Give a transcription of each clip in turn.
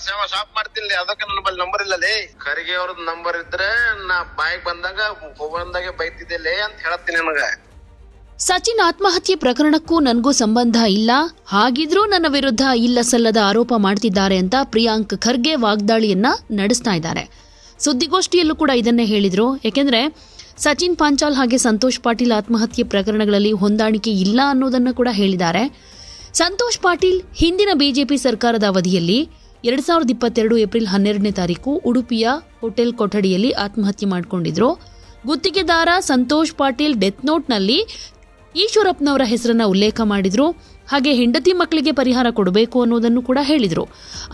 ಸೇವಾ ಶಾಪ್ ಮಾಡ್ತೀನಿ, ಅದಕ್ಕೆ ನನ್ನ ಬಳಿ ನಂಬರ್ ಇಲ್ಲಲೇ. ಖರ್ಗೆ ಅವ್ರದ್ ನಂಬರ್ ಇದ್ರೆ ನಾ ಬಾಯಿಗೆ ಬಂದಾಗ ಹೋಗಂದಾಗೆ ಬೈತಿದ್ದೆ ಅಂತ ಹೇಳತ್ತೀನಿ ನನಗ. ಸಚಿನ್ ಆತ್ಮಹತ್ಯೆ ಪ್ರಕರಣಕ್ಕೂ ನನಗೂ ಸಂಬಂಧ ಇಲ್ಲ, ಹಾಗಿದ್ರೂ ನನ್ನ ವಿರುದ್ಧ ಇಲ್ಲ ಸಲ್ಲದ ಆರೋಪ ಮಾಡ್ತಿದ್ದಾರೆ ಅಂತ ಪ್ರಿಯಾಂಕ್ ಖರ್ಗೆ ವಾಗ್ದಾಳಿಯನ್ನ ನಡೆಸ್ತಾ ಇದ್ದಾರೆ. ಸುದ್ದಿಗೋಷ್ಠಿಯಲ್ಲೂ ಕೂಡ ಇದನ್ನೇ ಹೇಳಿದ್ರು. ಯಾಕೆಂದ್ರೆ ಸಚಿನ್ ಪಾಂಚಾಲ್ ಹಾಗೆ ಸಂತೋಷ್ ಪಾಟೀಲ್ ಆತ್ಮಹತ್ಯೆ ಪ್ರಕರಣಗಳಲ್ಲಿ ಹೊಂದಾಣಿಕೆ ಇಲ್ಲ ಅನ್ನೋದನ್ನು ಕೂಡ ಹೇಳಿದ್ದಾರೆ. ಸಂತೋಷ್ ಪಾಟೀಲ್ ಹಿಂದಿನ ಬಿಜೆಪಿ ಸರ್ಕಾರದ ಅವಧಿಯಲ್ಲಿ 2022 ಏಪ್ರಿಲ್ 12ನೇ ತಾರೀಕು ಉಡುಪಿಯ ಹೋಟೆಲ್ ಕೊಠಡಿಯಲ್ಲಿ ಆತ್ಮಹತ್ಯೆ ಮಾಡಿಕೊಂಡಿದ್ರು. ಗುತ್ತಿಗೆದಾರ ಸಂತೋಷ್ ಪಾಟೀಲ್ ಡೆತ್ ನೋಟ್ನಲ್ಲಿ ಈಶ್ವರಪ್ಪನವರ ಹೆಸರನ್ನ ಉಲ್ಲೇಖ ಮಾಡಿದ್ರು. ಹಾಗೆ ಹೆಂಡತಿ ಮಕ್ಕಳಿಗೆ ಪರಿಹಾರ ಕೊಡಬೇಕು ಅನ್ನೋದನ್ನು ಕೂಡ ಹೇಳಿದ್ರು.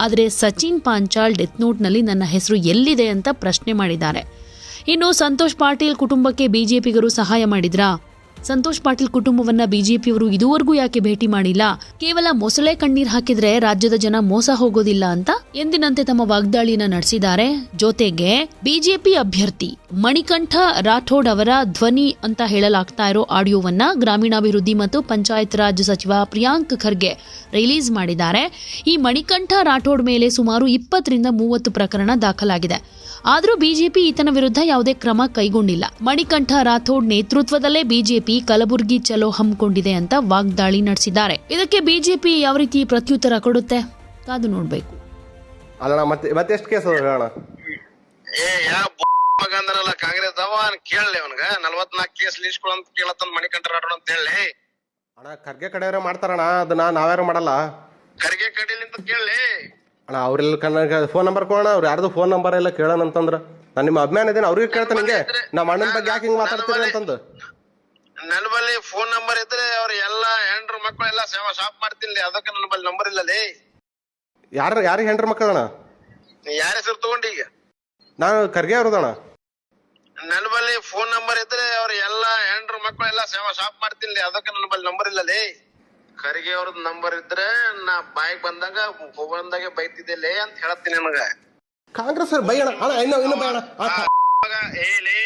ಆದರೆ ಸಚಿನ್ ಪಾಂಚಾಲ್ ಡೆತ್ ನೋಟ್ನಲ್ಲಿ ನನ್ನ ಹೆಸರು ಎಲ್ಲಿದೆ ಅಂತ ಪ್ರಶ್ನೆ ಮಾಡಿದ್ದಾರೆ. ಇನ್ನು ಸಂತೋಷ್ ಪಾಟೀಲ್ ಕುಟುಂಬಕ್ಕೆ ಬಿಜೆಪಿಗರು ಸಹಾಯ ಮಾಡಿದ್ರಾ? ಸಂತೋಷ್ ಪಾಟೀಲ್ ಕುಟುಂಬವನ್ನ ಬಿಜೆಪಿಯವರು ಇದುವರೆಗೂ ಯಾಕೆ ಭೇಟಿ ಮಾಡಿಲ್ಲ? ಕೇವಲ ಮೊಸಳೆ ಕಣ್ಣೀರ್ ಹಾಕಿದ್ರೆ ರಾಜ್ಯದ ಜನ ಮೋಸ ಹೋಗೋದಿಲ್ಲ ಅಂತ ಎಂದಿನಂತೆ ತಮ್ಮ ವಾಗ್ದಾಳಿಯನ್ನ ನಡೆಸಿದ್ದಾರೆ. ಜೊತೆಗೆ ಬಿಜೆಪಿ ಅಭ್ಯರ್ಥಿ ಮಣಿಕಂಠ ರಾಠೋಡ್ ಅವರ ಧ್ವನಿ ಅಂತ ಹೇಳಲಾಗ್ತಾ ಇರೋ ಆಡಿಯೋವನ್ನ ಗ್ರಾಮೀಣಾಭಿವೃದ್ಧಿ ಮತ್ತು ಪಂಚಾಯತ್ ರಾಜ್ ಸಚಿವ ಪ್ರಿಯಾಂಕ್ ಖರ್ಗೆ ರಿಲೀಸ್ ಮಾಡಿದ್ದಾರೆ. ಈ ಮಣಿಕಂಠ ರಾಠೋಡ್ ಮೇಲೆ ಸುಮಾರು 20ರಿಂದ 30 ಪ್ರಕರಣ ದಾಖಲಾಗಿದೆ. ಆದರೂ ಬಿಜೆಪಿ ಈತನ ವಿರುದ್ಧ ಯಾವುದೇ ಕ್ರಮ ಕೈಗೊಂಡಿಲ್ಲ. ಮಣಿಕಂಠ ರಾಥೋಡ್ ನೇತೃತ್ವದಲ್ಲೇ ಬಿಜೆಪಿ ಕಲಬುರಗಿ ಚಲೋ ಹಮ್ಮಿಕೊಂಡಿದೆ ಅಂತ ವಾಗ್ದಾಳಿ ನಡೆಸಿದ್ದಾರೆ. ಇದಕ್ಕೆ ಬಿಜೆಪಿ ಯಾವ ರೀತಿ ಪ್ರತ್ಯುತ್ತರ ಕೊಡುತ್ತೆ ಕಾದು ನೋಡ್ಬೇಕು. ಅಲ್ಲ ಮತ್ತೆ ಎಷ್ಟು ಕೇಸ್ ಹೇಳೋಣ? ಮಗಂದ್ರಲ್ಲ ಕಾಂಗ್ರೆಸ್ ಅವ ಕೇಳಲಿ, ಅವನ್ಗ 44 ಕೇಸ್ ಲೀಸ್ಕೊಳ ಅಂತ ಕೇಳತ್ತ ಮಣಿಕಂಠ ರಾಠೋಡ್ ಅಂತ ಹೇಳಿ. ಅಣ್ಣ ಖರ್ಗೆ ಕಡೆಯವ್ರೆ ಮಾಡ್ತಾರಣ್ಣ, ಅದನ್ನ ನಾವ್ಯಾರು ಮಾಡಲ್ಲ. ಖರ್ಗೆ ಕಡಿಲಿ ಅಂತ ಕೇಳಲಿ ಅಣ್ಣ. ಅವ್ರೆಲ್ಲ ಕನ್ನಡ ಫೋನ್ ನಂಬರ್ ಕೊಡೋಣ, ಅವ್ರು ಯಾರ್ದು ಫೋನ್ ನಂಬರ್ ಎಲ್ಲ ಕೇಳೋಣ ಅಂತಂದ್ರ ನಾನು ನಿಮ್ಮ ಅಭಿಮಾನ ಇದೇನೆ, ಅವ್ರಿಗೆ ಕೇಳ್ತಾನೆ ನಿಂಗೆ ನಮ್ಮ ಅಣ್ಣನ ಬಗ್ಗೆ ಯಾಕೆ ಹಿಂಗ್ ಮಾತಾಡ್ತೀರಿ ಅಂತಂದು. ನನ್ನ ಬಳಿ ಫೋನ್ ನಂಬರ್ ಇದ್ರೆ ಅವ್ರ ಎಲ್ಲಾ ಹೆಂಡ್ರು ಮಕ್ಕಳು ಎಲ್ಲಾ ಸೇವಾ ಶಾಪ್ ಮಾಡ್ತೀನಿ, ಅದಕ್ಕೆ ನನ್ನ ಬಳಿ ನಂಬರ್ ಇಲ್ಲಲೇ. ಯಾರಿಗೆ ಹೆಂಡ್ರ ಮಕ್ಕಳಣ್ಣ? ಯಾರ ಹೆಸರು ತಗೊಂಡಿ ಈಗ? ನಾನು ಖರ್ಗೆ ಅವ್ರದಣ್ಣ. ನನ್ನ ಬಳಿ ಫೋನ್ ನಂಬರ್ ಇದ್ರೆ ಅವ್ರ ಎಲ್ಲಾ ಹೆಂಡ್ರು ಮಕ್ಕಳು ಎಲ್ಲಾ ಸೇವಾ ಶಾಪ್ ಮಾಡ್ತೀನಿ, ಅದಕ್ಕೆ ನನ್ನ ಬಳಿ ನಂಬರ್ ಇಲ್ಲಲೇ. ಖರ್ಗೆ ಅವ್ರದ್ ನಂಬರ್ ಇದ್ರೆ ನಾ ಬಾಯಿಗೆ ಬಂದಾಗ ಹೋಗಂದಾಗೆ ಬೈತಿದ್ದೆ ಅಂತ ಹೇಳತ್ತೀನಿ ನನಗ. ಕಾಂಗ್ರೆಸ್ ಬೈಯಣ ಅಣ್ಣ, ಇನ್ನು ಬೈಯಣ ಏಲೇ